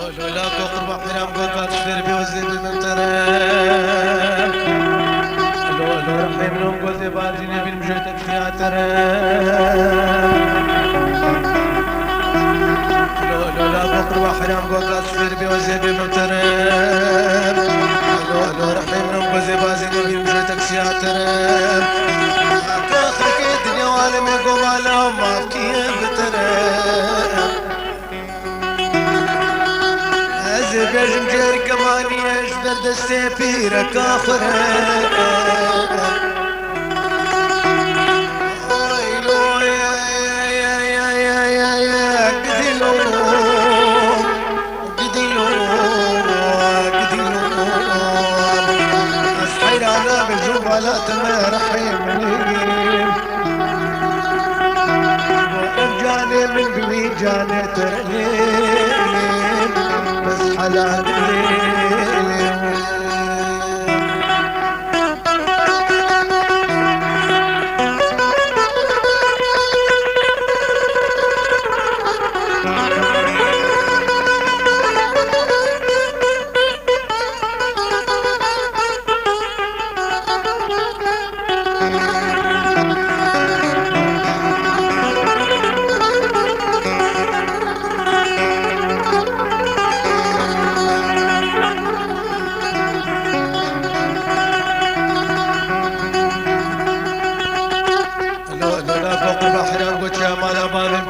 لولا قرب حرام قوقات شفر بوزن المنطرة لولا رحم لهم قلت بازين بالمجهد التياترة لولا قرب حرام قوقات شفر بوزن المنطرة لولا رحم لهم قلت بازين بالمجهد التياترة كاخرك الدنيا وعالم يقوم على ما كيف بترى بيجم جير كماني اجبر دستي بيرك اخره ويلو يا قديلو قديلو قديلو اصحير على بالجوب على تمرحمني وارجعني من بوي جاني ترني بس على الليل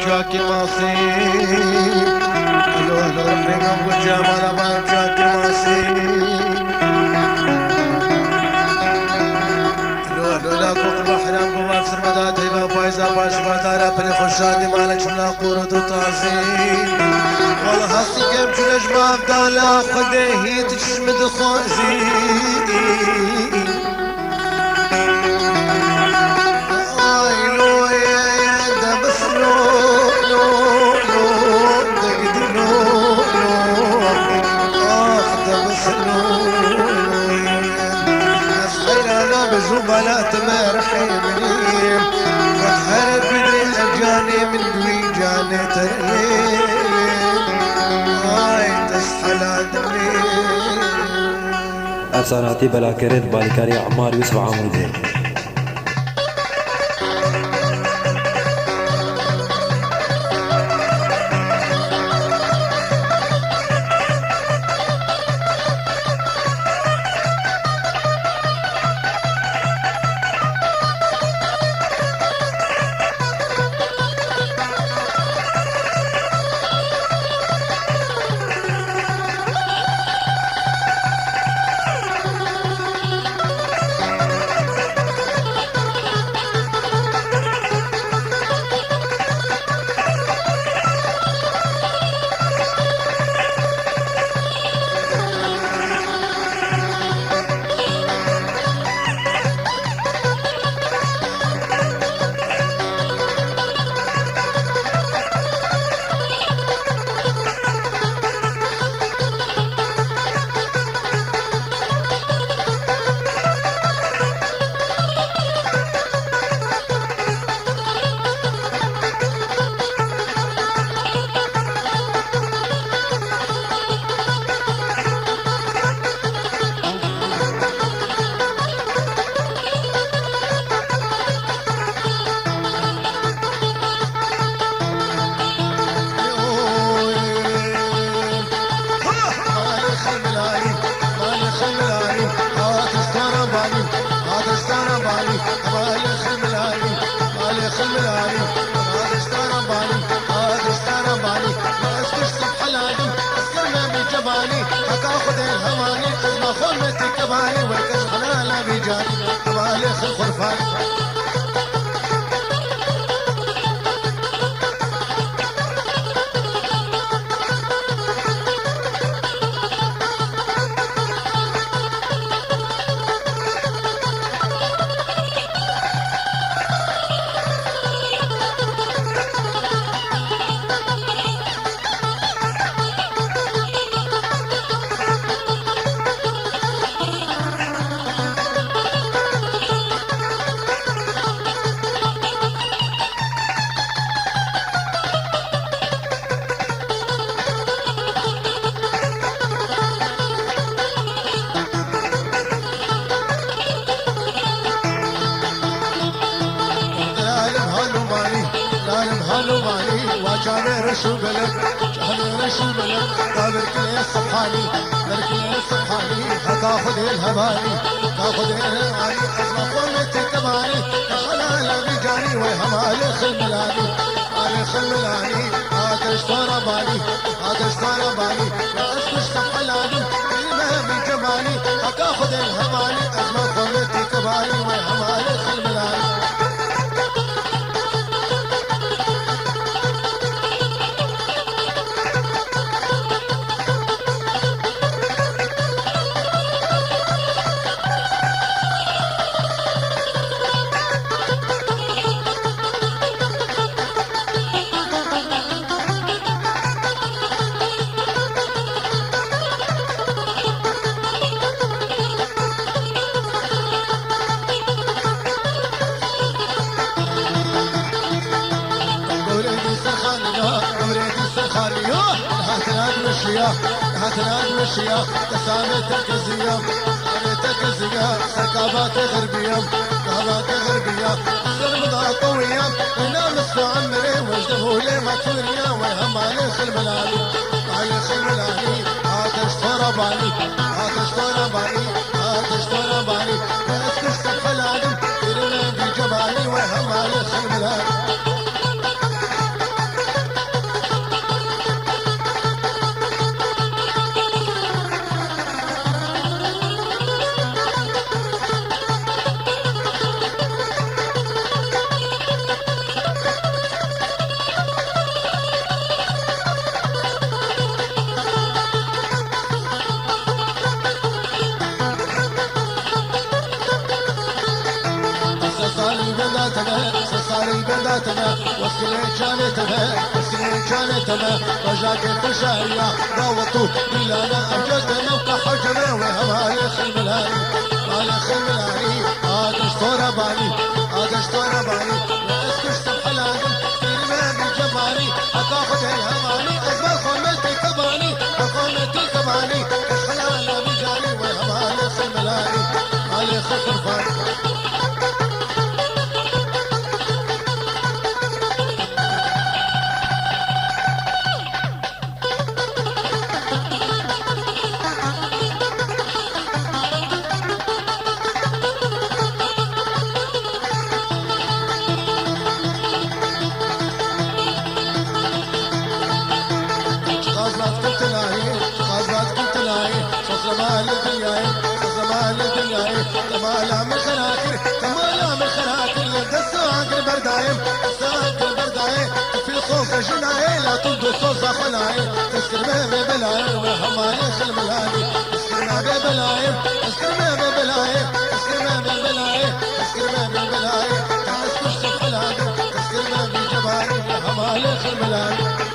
جاكي ماسي لو رحنا وجمال ما جاكي ماسي لو لا قرب حرام قوام سرمدات هيبا فايزا باش بادارا بري خوشادي مالك شملا قورة وطازي والله هاسي كم جلج ما بدالا خده هي تشمد خوزي بلا تمرحمني وتهرب بدري الأجاني من دوي جاني ترلي هاي تسحل عدمي افساناتی بلاکرت بالکاری عمار یوسف عمودی خذ الهواني ما خلتك كباني والكش حلالا بجاني تواليخ الخرفان شو بلد جهلنا شو بلد برك لي الصبحاني برك لي الصبحاني هتاخد الهباني تاخد الهباني اسمع قومتي كماني خلال بجاني وهمالي خلملاني علي خلملاني آتش طرباني آتش طرباني اسكش سبحلاني من جمالي هتاخد الهباني اسمع قومتي كماني وهمالي خلملاني هتناد مشيا تسامتك زيام سامتك زيام سكابات غربيام سكابات غربيام سلم ضاطويام ونام السعمري وجده لي ماتوريا وهم علي خلملاني علي خلملاني آتش طرباني آتش طرباني آتش طرباني اسكش سفلاني ترنا بجمالي وهم علي خلملاني صاري بلاتنا وسكلين كانتنا وسكلين كانتنا رجاك الفشاية ضوطوا بلانا أوجدنا وكحجنا وهمالي خلملاني مالي خلملاني آتش طرباني آتش طرباني واسكش سبحلاني كلماني جمالي هتاخد الهماني أزمال خمتي كباني وخمتي كباني كشخلانا بجاني وهمالي خلملاني مالي خفرفاني كمالا من خناكر كمالا من خناكر الساقر بردايم الساقر بردايم في صوص جناي لا تبدو صوص خناي تسكر ما ببلايم وهمالي خلملاني تسكر ما ببلايم تسكر ما ببلايم تسكر ما ببلايم تسكر ما ببلايم تسكر سبحلاني تسكر ما بجمالي وهمالي خلملاني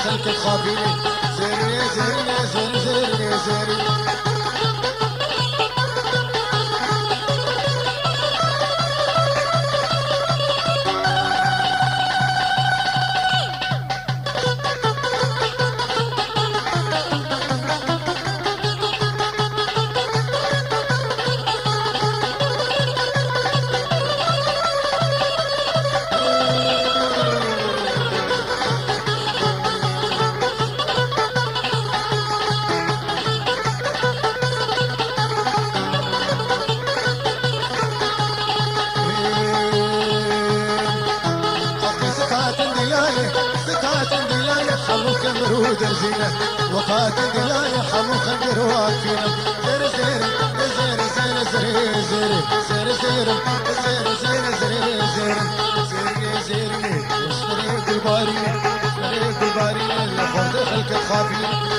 خلك تخافيني زيري زيري زيري زيري زيري درزينا وقاتل دلايا حمو خنجر واقفينا زر زر زر زر زر زر زر زير زير زير زير زير زير زير وصفريق الباري وصفريق الباري الخرد خلق خافي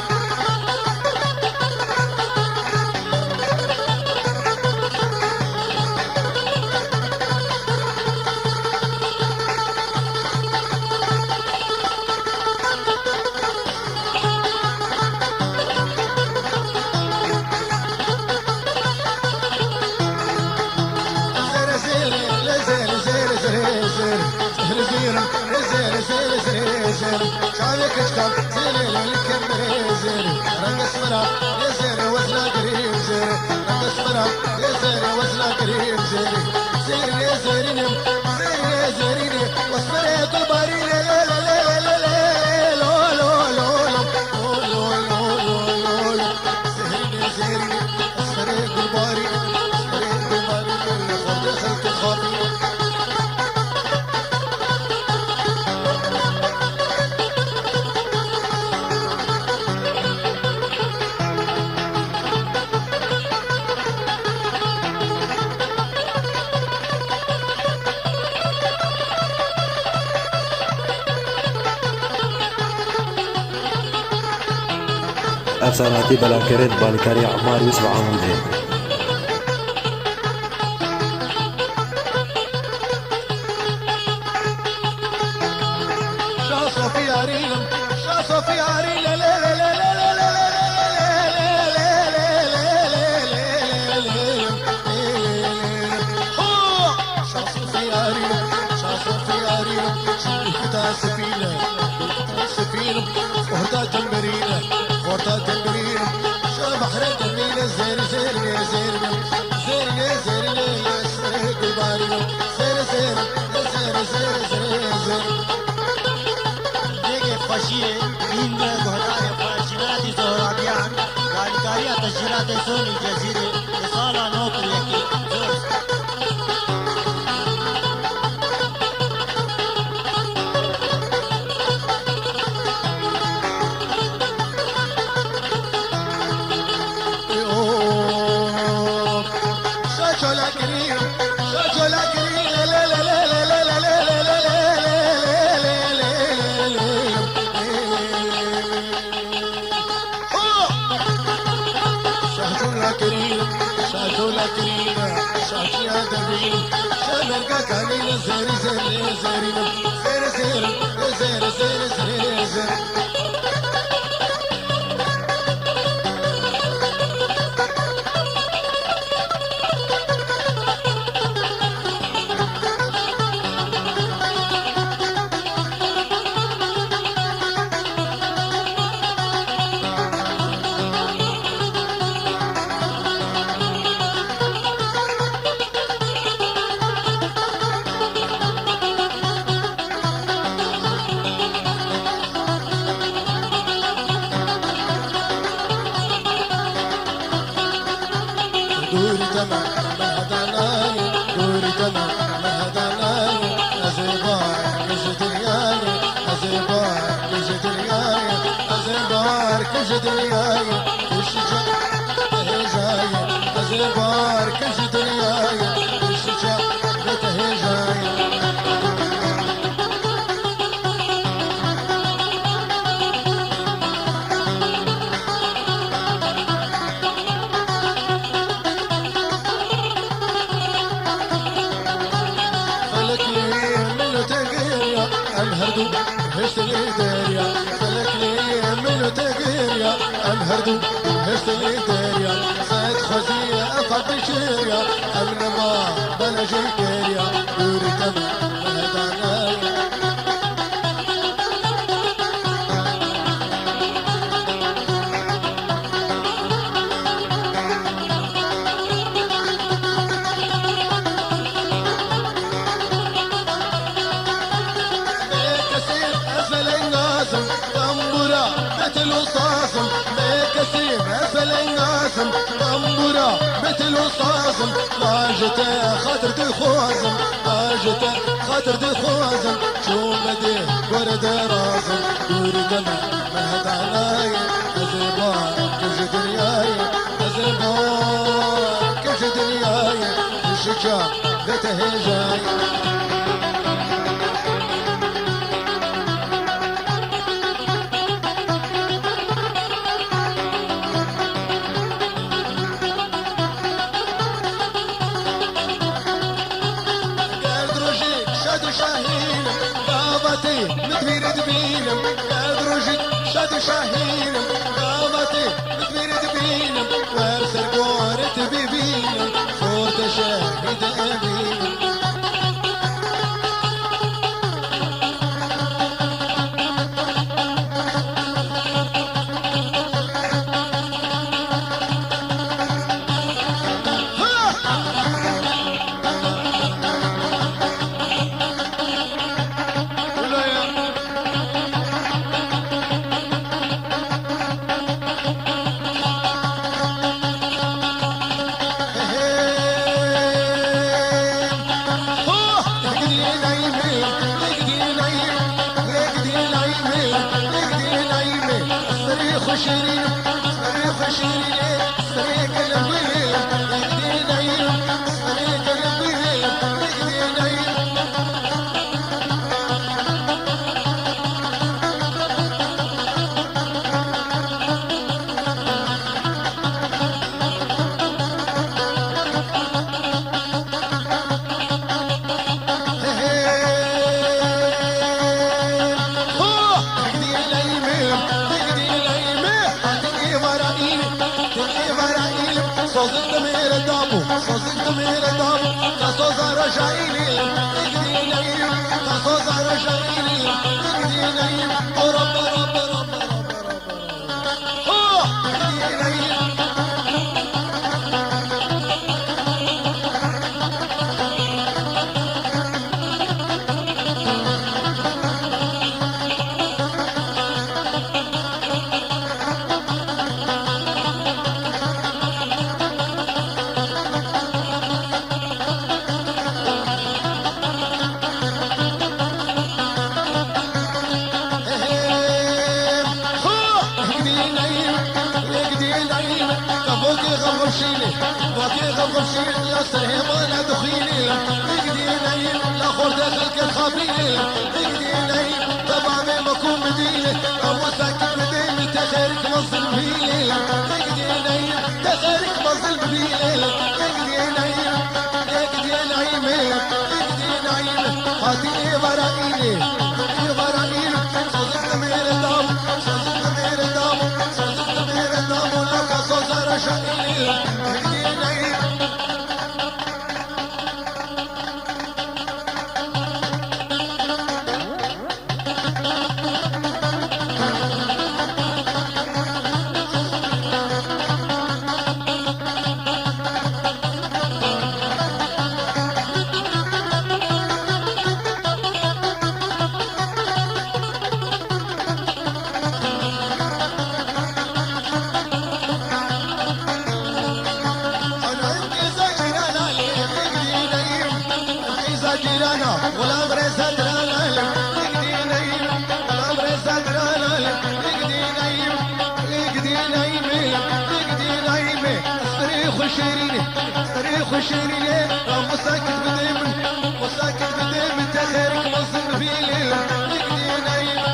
شعبك اشتاق زيري للكمبر زيري رنق اسمرا يا زيري وزنا قريب زيري رنق اسمرا يا زيري وزنا قريب زيري زيري يا زيري نم زيري يا زيري نم واسمرا طلباري لا لا لا لا لا لا لو لو لو لو لو لو لو لو زيري يا زيري نم واسمرا طلباري واسمرا طلباري خرد خلق خافي افساناتی بلاکرت بالکاری عمار یوسف عامودی شاصو في عريلم شاصو في عريلة لا لا لا لا لا سفينة سفينة وهرتا تنبرينة وهرتا تنبرينة شا بحر جميلة زير زير يا زير زير يا زير يا سرق البارينة زير زير يا زير زير زير زير دیگه خوشیه این گهدار فاشناتی زهرانیان گالیکاری تشکیلات سونی جزیره سالا نوکر یکی زور هردو هرسلي داريا صيد خزية أفضل شيريا أمن ما بلا جيكيريا دوري تما مهدانايا كسير أفل النازم تنبرا مثل وصاصم كسير أفل النازم تنبرا مثل وصاصم لاجته خاطر تخوازم لاجته خاطر تخوازم شو مدي ورد رازم دوري دمع مهدانايا أزبار كج دنياي أزبار كج دنياي شجاع بتهجاي شاهين قامتي متبير دبينم قدرجي شاد شاهين قامتي متبير دبينم وارسل قورت ببينم صوت شاهد أبينم شيرين صريخ شيرين صريخ الويل يقدي نايم صريخ الويل يقدي نايم صوزت مير دامو صوزت مير دامو تصوز رجعيني اقدي نايم تصوز رجعيني اقدي نايم رب رب رب رب اقدي نايم وكي غمشيني يا سرهم انا دخيلي اقدي نايم لا خور داخل كالخابريني اقدي نايم طبعا مكون مديني ابو ساكت مديني تخارك مصل بيلي اقدي نايم تخارك مصل بيلي اقدي نايم اقدي نايم اقدي نايم هاتي ورائيني ورائيني صدقت مير دام صدقت مير دام صدقت مير دام لك صوصر شائيني جيرانا ولا بريسة درانا يقدي نايم ولا بريسة درانا يقدي نايم يقدي نايم يقدي نايم صريخ شيريني صريخ شيريني مساكت بديمن مساكت بديمن تخيرك مصر فيلي يقدي نايم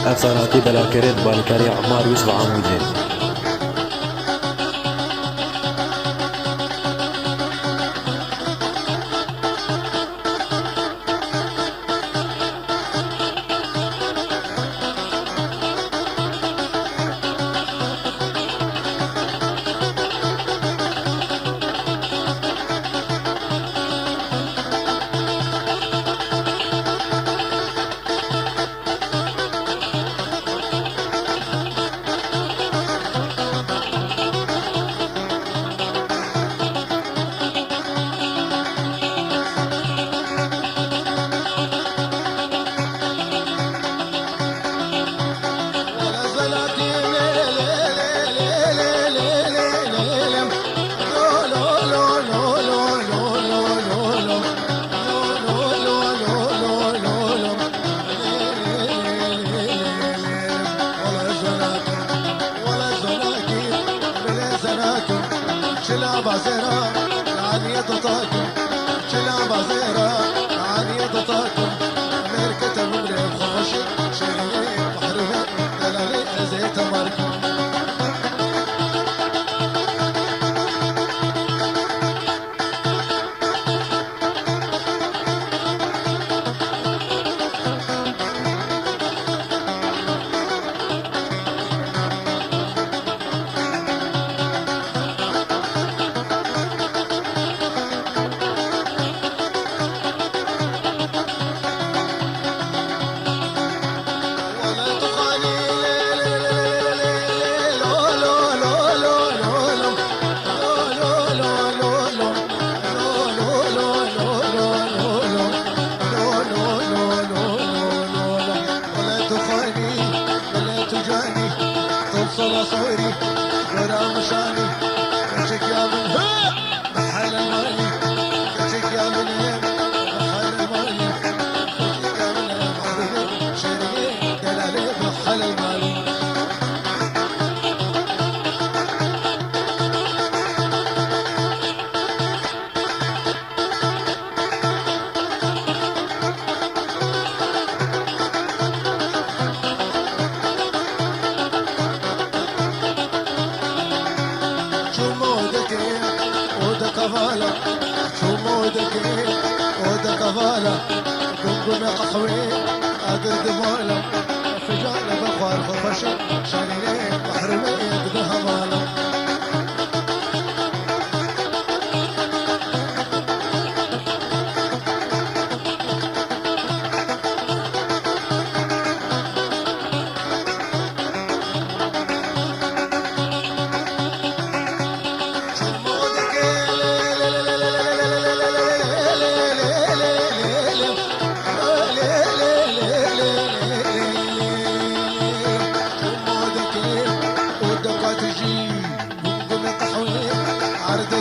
افساناتی بلاکرد بالکاری عمار یوسف عمودی بازيرا عالية طاقم شلا بازيرا عالية طاقم أمريكا مغرب خمشي شغلي محرومة دلالي زيت ماركم صوري ورا مشاني كشك يا من محل المالي كشك يا من محل المالي كشك يا من محل شرقي دلالي محل المالي كفالة شو مودك ودك كفالة قنقن قحوي أقر دمالة فجالة بخوار خفشة شانيني محرمي يقدها مالة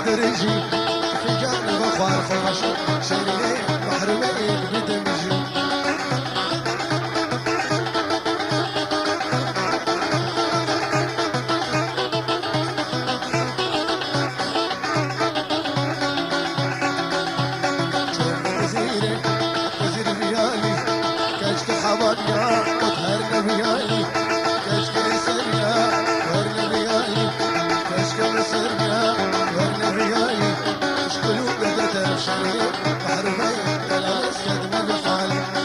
درجي في جانب اخوار خمشة شيلي محرمين بدمجي وزيري وزير ريالي كشك حواليا وطهرنا ريالي كشك سريا ورنا ريالي كشك مسرنا ريالي اشكلوا بدأت شريك محرمين دلاس يدنا بحالي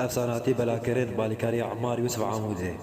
افساناتی بلاکرین بالیکاری عمار یوسف عمود ہے